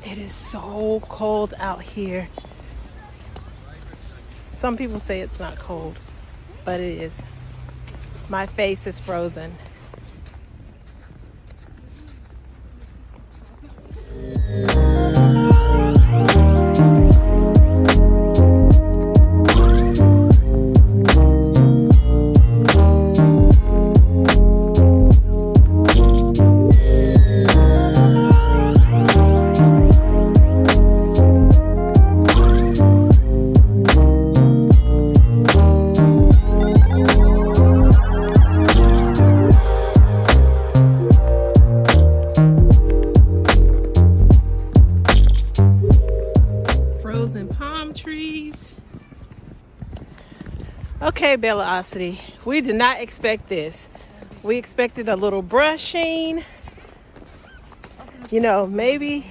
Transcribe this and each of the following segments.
It is so cold out here. Some people say it's not cold, but it is. My face is frozen. Okay, Velocity, we did not expect this. We expected a little brushing, maybe,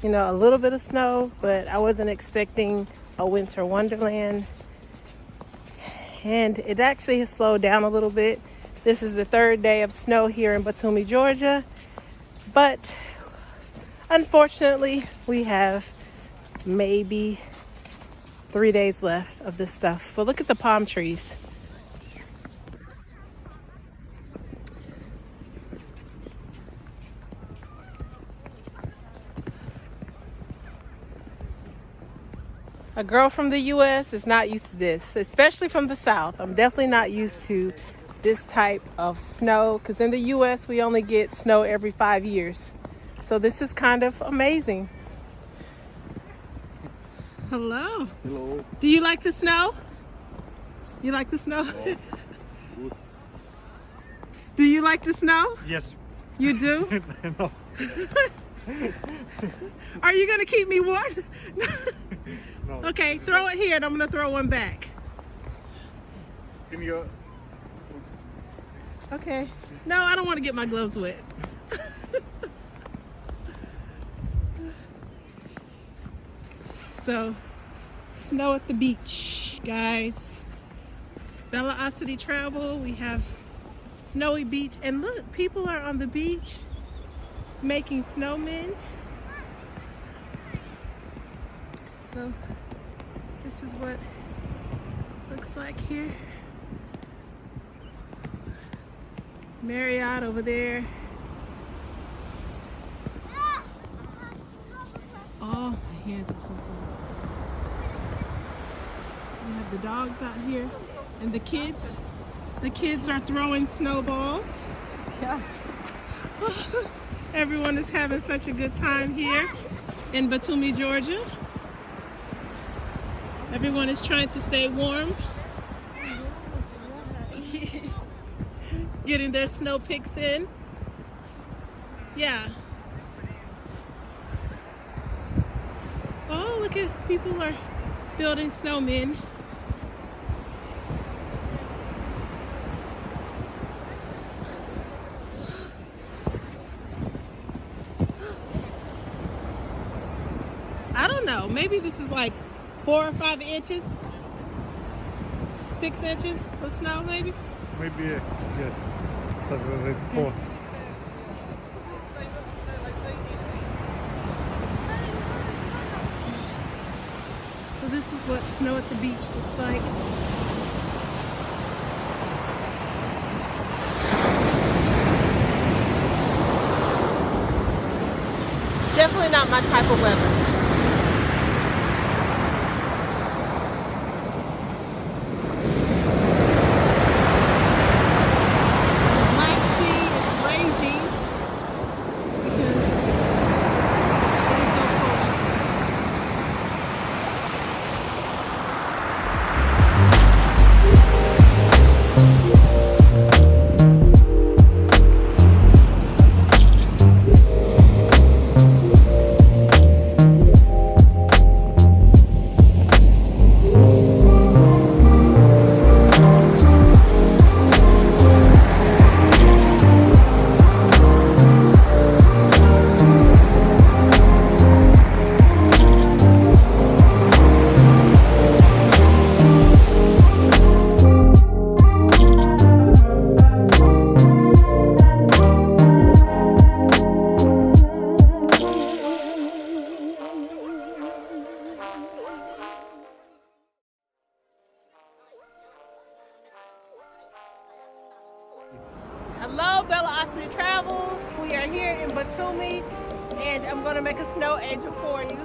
a little bit of snow, but I wasn't expecting a winter wonderland. And it actually has slowed down a little bit. This is the third day of snow here in Batumi, Georgia. But unfortunately, we have maybe 3 days left of this stuff. But look at the palm trees. A girl from the US is not used to this, especially from the South. I'm definitely not used to this type of snow because in the US we only get snow every 5 years. So this is kind of amazing. Hello. Hello. Do you like the snow? You like the snow? No. Good. Do you like the snow? Yes. You do? No. Are you going to keep me warm? No. Okay, throw it here and I'm going to throw one back. Give me your... Okay. No, I don't want to get my gloves wet. So, snow at the beach, guys. Velocity travel, we have snowy beach. And look, people are on the beach making snowmen. So, this is what it looks like here. Marriott over there. Oh, my hands are so cold. We have the dogs out here and the kids are throwing snowballs. Yeah. Everyone is having such a good time here in Batumi, Georgia. Everyone is trying to stay warm. Getting their snow picks in. Yeah. Oh, look at people are building snowmen. snow. Maybe this is like 4 or 5 inches, 6 inches of snow, maybe. Maybe yes. So like 4. So this is what snow at the beach looks like. Definitely not my type of weather. Black Sea is raging because it is so cold. Hello, Velocity Travel. We are here in Batumi, and I'm going to make a snow angel for you.